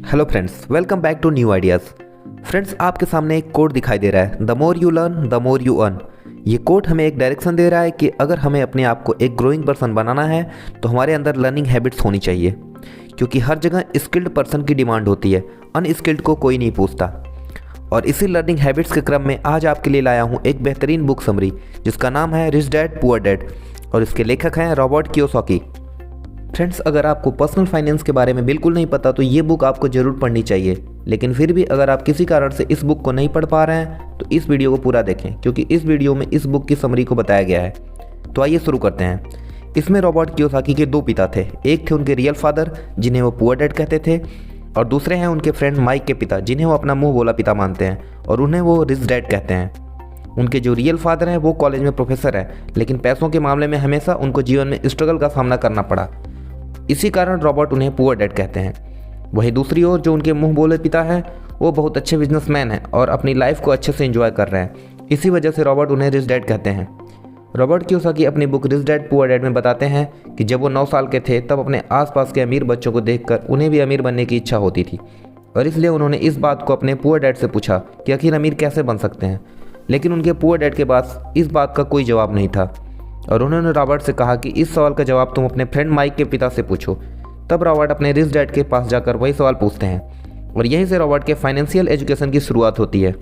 Hello friends, welcome back to new ideas. Friends, आपके सामने एक कोड दिखाई दे रहा है, the more you learn the more you earn. ये कोड हमें एक डायरेक्शन दे रहा है कि अगर हमें अपने आप को एक ग्रोइंग पर्सन बनाना है तो हमारे अंदर लर्निंग हैबिट्स होनी चाहिए, क्योंकि हर जगह स्किल्ड पर्सन की डिमांड होती है, अनस्किल्ड को कोई नहीं पूछता। और इसी लर्निंग हैबिट्स के क्रम में आज आपके लिए लाया हूँ एक बेहतरीन बुक समरी जिसका नाम है रिच डैड पुअर डैड और इसके लेखक हैं रॉबर्ट कियोसाकी। फ्रेंड्स, अगर आपको पर्सनल फाइनेंस के बारे में बिल्कुल नहीं पता तो ये बुक आपको ज़रूर पढ़नी चाहिए, लेकिन फिर भी अगर आप किसी कारण से इस बुक को नहीं पढ़ पा रहे हैं तो इस वीडियो को पूरा देखें, क्योंकि इस वीडियो में इस बुक की समरी को बताया गया है। तो आइए शुरू करते हैं। इसमें रॉबर्ट कियोसाकी के दो पिता थे। एक थे उनके रियल फादर जिन्हें वो पुअर डैड कहते थे, और दूसरे हैं उनके फ्रेंड माइक के पिता जिन्हें वो अपना मुँह बोला पिता मानते हैं और उन्हें वो रिच डैड कहते हैं। उनके जो रियल फादर हैं वो कॉलेज में प्रोफेसर हैं, लेकिन पैसों के मामले में हमेशा उनको जीवन में स्ट्रगल का सामना करना पड़ा। इसी कारण रॉबर्ट उन्हें पुअर डैड कहते हैं। वहीं दूसरी ओर जो उनके मुंह बोले पिता हैं वो बहुत अच्छे बिजनेसमैन हैं और अपनी लाइफ को अच्छे से एंजॉय कर रहे हैं। इसी वजह से रॉबर्ट उन्हें रिच डैड कहते हैं। रॉबर्ट कियोसाकी अपनी book rich dad poor dad में बताते हैं कि जब वो 9 साल के थे तब अपने आसपास के अमीर बच्चों को देखकर उन्हें भी अमीर बनने की इच्छा होती थी, और इसलिए उन्होंने इस बात को अपने पुअर डैड से पूछा कि आखिर अमीर कैसे बन सकते हैं। लेकिन उनके पुअर डैड के पास इस बात का कोई जवाब नहीं था, और उन्होंने रॉबर्ट से कहा कि इस सवाल का जवाब तुम अपने फ्रेंड माइक के पिता से पूछो। तब रॉबर्ट अपने रिच डैड के पास जाकर वही सवाल पूछते हैं, और यहीं से रॉबर्ट के फाइनेंशियल एजुकेशन की शुरुआत होती है।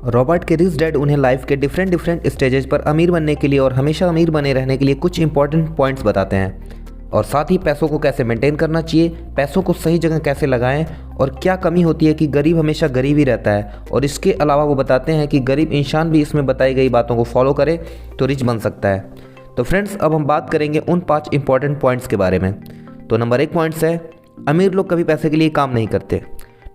रॉबर्ट के रिच डैड उन्हें लाइफ के डिफरेंट स्टेजेस पर अमीर बनने के लिए और हमेशा अमीर बने रहने के लिए कुछ इंपॉर्टेंट पॉइंट्स बताते हैं, और साथ ही पैसों को कैसे मेंटेन करना चाहिए, पैसों को सही जगह कैसे लगाएं, और क्या कमी होती है कि गरीब हमेशा गरीब ही रहता है। और इसके अलावा वो बताते हैं कि गरीब इंसान भी इसमें बताई गई बातों को फॉलो करे तो रिच बन सकता है। तो फ्रेंड्स, अब हम बात करेंगे उन 5 इंपॉर्टेंट पॉइंट्स के बारे में। तो नंबर 1 पॉइंट्स है, अमीर लोग कभी पैसे के लिए काम नहीं करते।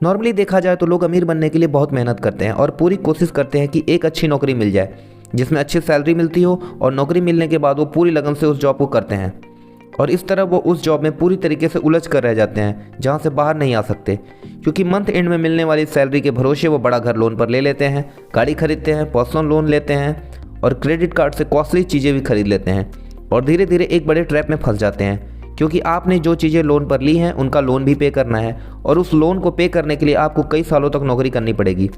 नॉर्मली देखा जाए तो लोग अमीर बनने के लिए बहुत मेहनत करते हैं और पूरी कोशिश करते हैं कि एक अच्छी नौकरी मिल जाए जिसमें अच्छी सैलरी मिलती हो, और नौकरी मिलने के बाद वो पूरी लगन से उस जॉब को करते हैं, और इस तरह वो उस जॉब में पूरी तरीके से उलझ कर रह जाते हैं जहाँ से बाहर नहीं आ सकते, क्योंकि मंथ एंड में मिलने वाली सैलरी के भरोसे वो बड़ा घर लोन पर ले लेते हैं, गाड़ी खरीदते हैं, पर्सनल लोन लेते हैं, और क्रेडिट कार्ड से कॉस्टली चीज़ें भी खरीद लेते हैं, और धीरे धीरे एक बड़े ट्रैप में फंस जाते हैं, क्योंकि आपने जो चीज़ें लोन पर ली हैं उनका लोन भी पे करना है, और उस लोन को पे करने के लिए आपको कई सालों तक नौकरी करनी पड़ेगी,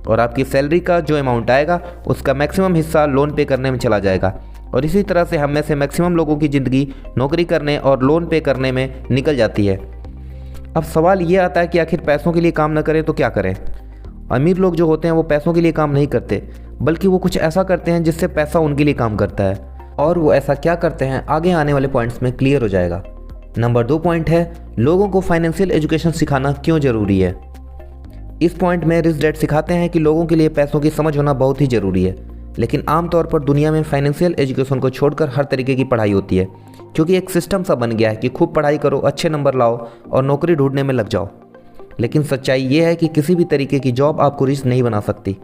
और आपकी सैलरी का जो अमाउंट आएगा उसका मैक्सिमम हिस्सा लोन पे करने में चला जाएगा। और इसी तरह से हम में से मैक्सिमम लोगों की ज़िंदगी नौकरी करने और लोन पे करने में निकल जाती है। अब सवाल ये आता है कि आखिर पैसों के लिए काम न करें तो क्या करें। अमीर लोग जो होते हैं वो पैसों के लिए काम नहीं करते, बल्कि वो कुछ ऐसा करते हैं जिससे पैसा उनके लिए काम करता है, और वो ऐसा क्या करते हैं आगे आने वाले पॉइंट्स में क्लियर हो जाएगा। नंबर 2 पॉइंट है, लोगों को फाइनेंशियल एजुकेशन सिखाना क्यों ज़रूरी है। इस पॉइंट में रिच डैड सिखाते हैं कि लोगों के लिए पैसों की समझ होना बहुत ही ज़रूरी है, लेकिन आमतौर पर दुनिया में फाइनेंशियल एजुकेशन को छोड़कर हर तरीके की पढ़ाई होती है, क्योंकि एक सिस्टम सा बन गया है कि खूब पढ़ाई करो, अच्छे नंबर लाओ और नौकरी ढूंढने में लग जाओ। लेकिन सच्चाई ये है कि किसी भी तरीके की जॉब आपको रिच नहीं बना सकती।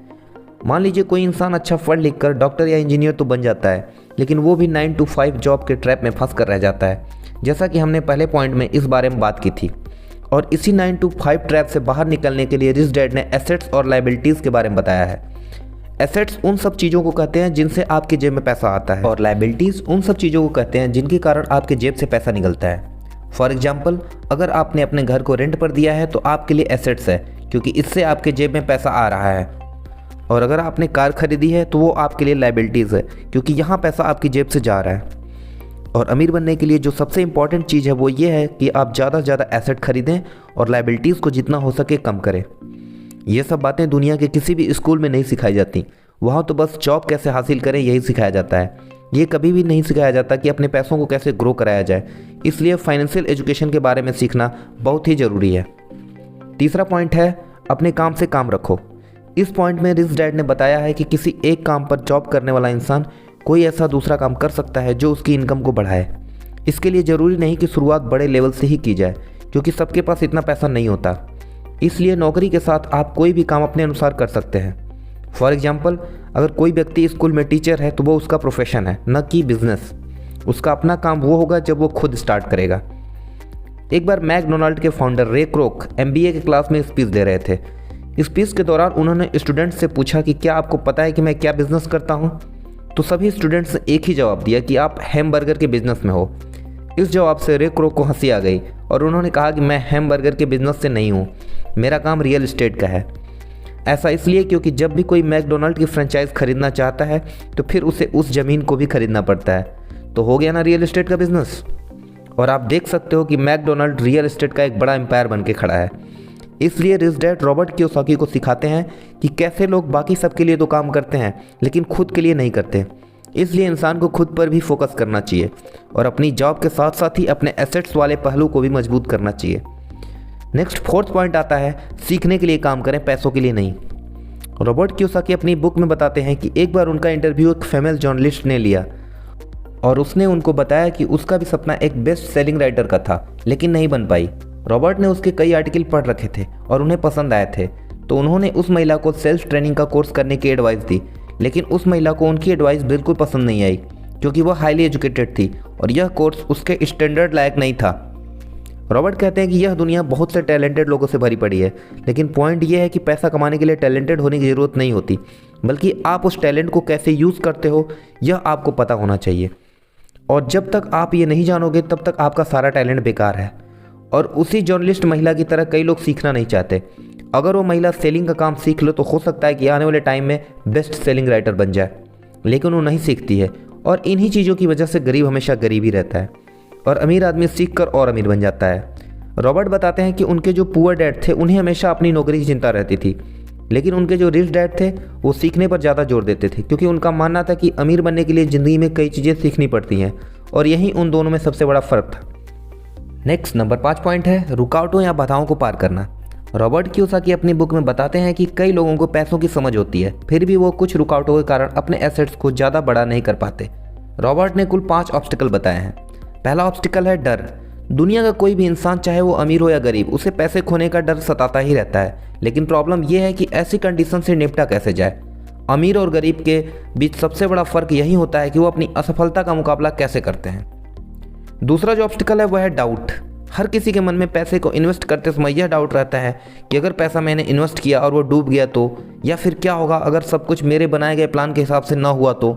मान लीजिए कोई इंसान अच्छा पढ़ लिख कर डॉक्टर या इंजीनियर तो बन जाता है, लेकिन वो भी 9 to 5 जॉब के ट्रैप में फंस कर रह जाता है, जैसा कि हमने पहले पॉइंट में इस बारे में बात की थी। और इसी 9 to 5 ट्रैप से बाहर निकलने के लिए रिच डैड ने एसेट्स और लायबिलिटीज़ के बारे में बताया है। एसेट्स उन सब चीज़ों को कहते हैं जिनसे आपके जेब में पैसा आता है, और लायबिलिटीज़ उन सब चीज़ों को कहते हैं जिनके कारण आपके जेब से पैसा निकलता है। फॉर एग्जाम्पल, अगर आपने अपने घर को रेंट पर दिया है तो आपके लिए एसेट्स है, क्योंकि इससे आपके जेब में पैसा आ रहा है। और अगर आपने कार खरीदी है तो वो आपके लिए लायबिलिटीज़ है, क्योंकि यहाँ पैसा आपकी जेब से जा रहा है। और अमीर बनने के लिए जो सबसे इंपॉर्टेंट चीज़ है वो ये है कि आप ज़्यादा से ज़्यादा एसेट खरीदें और लायबिलिटीज़ को जितना हो सके कम करें। ये सब बातें दुनिया के किसी भी स्कूल में नहीं सिखाई जाती। वहाँ तो बस जॉब कैसे हासिल करें यही सिखाया जाता है। ये कभी भी नहीं सिखाया जाता कि अपने पैसों को कैसे ग्रो कराया जाए। इसलिए फाइनेंशियल एजुकेशन के बारे में सीखना बहुत ही ज़रूरी है। तीसरा पॉइंट है, अपने काम से काम रखो। इस पॉइंट में रिच डैड ने बताया है कि किसी एक काम पर जॉब करने वाला इंसान कोई ऐसा दूसरा काम कर सकता है जो उसकी इनकम को बढ़ाए। इसके लिए ज़रूरी नहीं कि शुरुआत बड़े लेवल से ही की जाए, क्योंकि सबके पास इतना पैसा नहीं होता। इसलिए नौकरी के साथ आप कोई भी काम अपने अनुसार कर सकते हैं। फॉर एग्जाम्पल, अगर कोई व्यक्ति स्कूल में टीचर है तो वो उसका प्रोफेशन है, न कि बिजनेस। उसका अपना काम वो होगा जब वो खुद स्टार्ट करेगा। एक बार मैकडोनाल्ड के फाउंडर रे क्रोक MBA के क्लास में स्पीच दे रहे थे। स्पीच के दौरान उन्होंने स्टूडेंट्स से पूछा कि क्या आपको पता है कि मैं क्या बिजनेस करता हूँ। तो सभी स्टूडेंट्स ने एक ही जवाब दिया कि आप हैमबर्गर के बिजनेस में हो। इस जवाब से रे क्रोक को हंसी आ गई और उन्होंने कहा कि मैं हैमबर्गर के बिजनेस से नहीं हूँ, मेरा काम रियल एस्टेट का है। ऐसा इसलिए क्योंकि जब भी कोई मैकडोनल्ड की फ्रेंचाइज खरीदना चाहता है तो फिर उसे उस ज़मीन को भी खरीदना पड़ता है। तो हो गया ना रियल एस्टेट का बिजनेस। और आप देख सकते हो कि मैकडोनल्ड रियल एस्टेट का एक बड़ा एम्पायर बन के खड़ा है। इसलिए रिच डैड रॉबर्ट कियोसाकी को सिखाते हैं कि कैसे लोग बाकी सबके लिए तो काम करते हैं लेकिन खुद के लिए नहीं करते। इसलिए इंसान को खुद पर भी फोकस करना चाहिए और अपनी जॉब के साथ साथ ही अपने एसेट्स वाले पहलू को भी मजबूत करना चाहिए। नेक्स्ट फोर्थ पॉइंट आता है, सीखने के लिए काम करें, पैसों के लिए नहीं। रॉबर्ट कियोसाकी अपनी बुक में बताते हैं कि एक बार उनका इंटरव्यू एक फीमेल जर्नलिस्ट ने लिया और उसने उनको बताया कि उसका भी सपना एक बेस्ट सेलिंग राइटर का था लेकिन नहीं बन पाई। रॉबर्ट ने उसके कई आर्टिकल पढ़ रखे थे और उन्हें पसंद आए थे, तो उन्होंने उस महिला को सेल्स ट्रेनिंग का कोर्स करने की एडवाइस दी। लेकिन उस महिला को उनकी एडवाइस बिल्कुल पसंद नहीं आई क्योंकि वह हाईली एजुकेटेड थी और यह कोर्स उसके स्टैंडर्ड लायक नहीं था। रॉबर्ट कहते हैं कि यह दुनिया बहुत से टैलेंटेड लोगों से भरी पड़ी है, लेकिन पॉइंट यह है कि पैसा कमाने के लिए टैलेंटेड होने की ज़रूरत नहीं होती, बल्कि आप उस टैलेंट को कैसे यूज़ करते हो यह आपको पता होना चाहिए। और जब तक आप ये नहीं जानोगे तब तक आपका सारा टैलेंट बेकार है। और उसी जर्नलिस्ट महिला की तरह कई लोग सीखना नहीं चाहते। अगर वो महिला सेलिंग का काम सीख लो तो हो सकता है कि आने वाले टाइम में बेस्ट सेलिंग राइटर बन जाए, लेकिन वो नहीं सीखती है और इन्हीं चीज़ों की वजह से गरीब हमेशा गरीब ही रहता है और अमीर आदमी सीख कर और अमीर बन जाता है। रॉबर्ट बताते हैं कि उनके जो पुअर डैड थे उन्हें हमेशा अपनी नौकरी की चिंता रहती थी, लेकिन उनके जो रिच डैड थे वो सीखने पर ज़्यादा जोर देते थे क्योंकि उनका मानना था कि अमीर बनने के लिए ज़िंदगी में कई चीज़ें सीखनी पड़ती हैं और यही उन दोनों में सबसे बड़ा फ़र्क था। नेक्स्ट नंबर 5 पॉइंट है, रुकावटों या बाधाओं को पार करना। रॉबर्ट कियोसाकी अपनी बुक में बताते हैं कि कई लोगों को पैसों की समझ होती है, फिर भी वो कुछ रुकावटों के कारण अपने एसेट्स को ज़्यादा बड़ा नहीं कर पाते। रॉबर्ट ने कुल 5 ऑब्स्टिकल बताए हैं। पहला ऑब्स्टिकल है डर। दुनिया का कोई भी इंसान, चाहे वो अमीर हो या गरीब, उसे पैसे खोने का डर सताता ही रहता है, लेकिन प्रॉब्लम यह है कि ऐसी कंडीशन से निपटा कैसे जाए। अमीर और गरीब के बीच सबसे बड़ा फ़र्क यही होता है कि वो अपनी असफलता का मुकाबला कैसे करते हैं। दूसरा जो ऑब्स्टिकल है वह है डाउट। हर किसी के मन में पैसे को इन्वेस्ट करते समय यह डाउट रहता है कि अगर पैसा मैंने इन्वेस्ट किया और वो डूब गया तो, या फिर क्या होगा अगर सब कुछ मेरे बनाए गए प्लान के हिसाब से ना हुआ तो।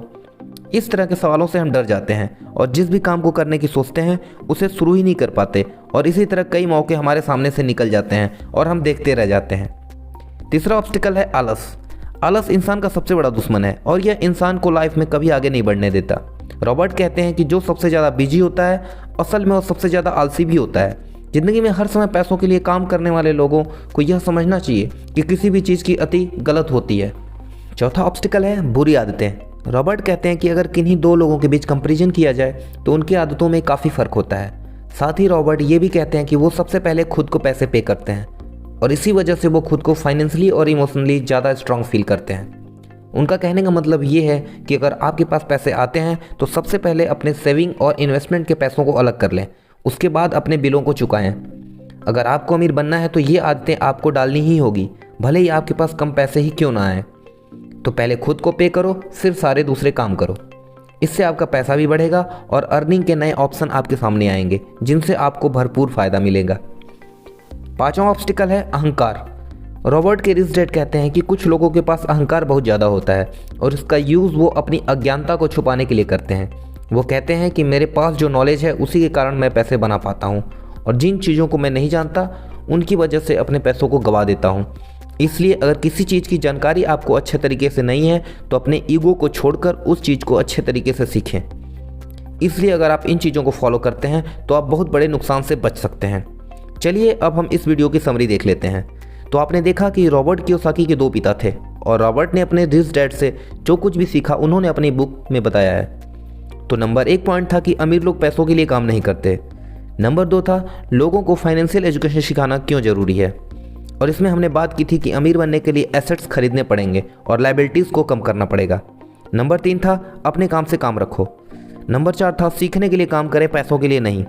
इस तरह के सवालों से हम डर जाते हैं और जिस भी काम को करने की सोचते हैं उसे शुरू ही नहीं कर पाते और इसी तरह कई मौके हमारे सामने से निकल जाते हैं और हम देखते रह जाते हैं। तीसरा ऑब्स्टिकल है आलस। आलस इंसान का सबसे बड़ा दुश्मन है और यह इंसान को लाइफ में कभी आगे नहीं बढ़ने देता। रॉबर्ट कहते हैं कि जो सबसे ज़्यादा बिजी होता है असल में वो सबसे ज़्यादा आलसी भी होता है। ज़िंदगी में हर समय पैसों के लिए काम करने वाले लोगों को यह समझना चाहिए कि किसी भी चीज़ की अति गलत होती है। चौथा ऑब्स्टिकल है बुरी आदतें। रॉबर्ट कहते हैं कि अगर किन्हीं 2 लोगों के बीच कंपैरिजन किया जाए तो उनकी आदतों में काफ़ी फ़र्क होता है। साथ ही रॉबर्ट ये भी कहते हैं कि वो सबसे पहले खुद को पैसे पे करते हैं और इसी वजह से वो खुद को फाइनेंशियली और इमोशनली ज़्यादा स्ट्रांग फील करते हैं। उनका कहने का मतलब ये है कि अगर आपके पास पैसे आते हैं तो सबसे पहले अपने सेविंग और इन्वेस्टमेंट के पैसों को अलग कर लें, उसके बाद अपने बिलों को चुकाएं। अगर आपको अमीर बनना है तो ये आदतें आपको डालनी ही होगी, भले ही आपके पास कम पैसे ही क्यों ना आए। तो पहले खुद को पे करो, फिर सारे दूसरे काम करो। इससे आपका पैसा भी बढ़ेगा और अर्निंग के नए ऑप्शन आपके सामने आएंगे जिनसे आपको भरपूर फ़ायदा मिलेगा। 5वां ऑब्स्टिकल है अहंकार। रॉबर्ट के रिच डैड कहते हैं कि कुछ लोगों के पास अहंकार बहुत ज़्यादा होता है और इसका यूज़ वो अपनी अज्ञानता को छुपाने के लिए करते हैं। वो कहते हैं कि मेरे पास जो नॉलेज है उसी के कारण मैं पैसे बना पाता हूँ और जिन चीज़ों को मैं नहीं जानता उनकी वजह से अपने पैसों को गंवा देता हूँ। इसलिए अगर किसी चीज़ की जानकारी आपको अच्छे तरीके से नहीं है तो अपने ईगो को छोड़कर उस चीज़ को अच्छे तरीके से सीखें। इसलिए अगर आप इन चीज़ों को फॉलो करते हैं तो आप बहुत बड़े नुकसान से बच सकते हैं। चलिए अब हम इस वीडियो की समरी देख लेते हैं। तो आपने देखा कि रॉबर्ट कियोसाकी के 2 पिता थे और रॉबर्ट ने अपने रिच डैड से जो कुछ भी सीखा उन्होंने अपनी बुक में बताया है। तो नंबर 1 पॉइंट था कि अमीर लोग पैसों के लिए काम नहीं करते। नंबर 2 था लोगों को फाइनेंशियल एजुकेशन सिखाना क्यों ज़रूरी है, और इसमें हमने बात की थी कि अमीर बनने के लिए एसेट्स खरीदने पड़ेंगे और लायबिलिटीज़ को कम करना पड़ेगा। नंबर 3 था अपने काम से काम रखो। नंबर 4 था सीखने के लिए काम करें, पैसों के लिए नहीं।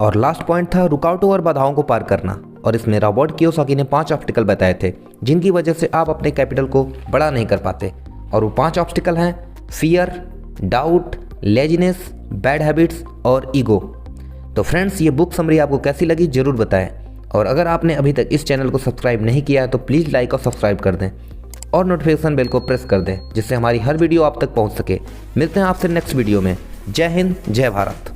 और लास्ट पॉइंट था रुकावटों और बाधाओं को पार करना, और इसमें रॉबर्ट कियोसाकी ने 5 ऑब्स्टिकल बताए थे जिनकी वजह से आप अपने कैपिटल को बड़ा नहीं कर पाते। और वो 5 ऑब्स्टिकल हैं fear, doubt, laziness, bad habits और ईगो। तो फ्रेंड्स, ये बुक समरी आपको कैसी लगी ज़रूर बताएं, और अगर आपने अभी तक इस चैनल को सब्सक्राइब नहीं किया है तो प्लीज़ लाइक और सब्सक्राइब कर दें और नोटिफिकेशन बेल को प्रेस कर दें जिससे हमारी हर वीडियो आप तक पहुंच सके। मिलते हैं आपसे नेक्स्ट वीडियो में। जय हिंद, जय भारत।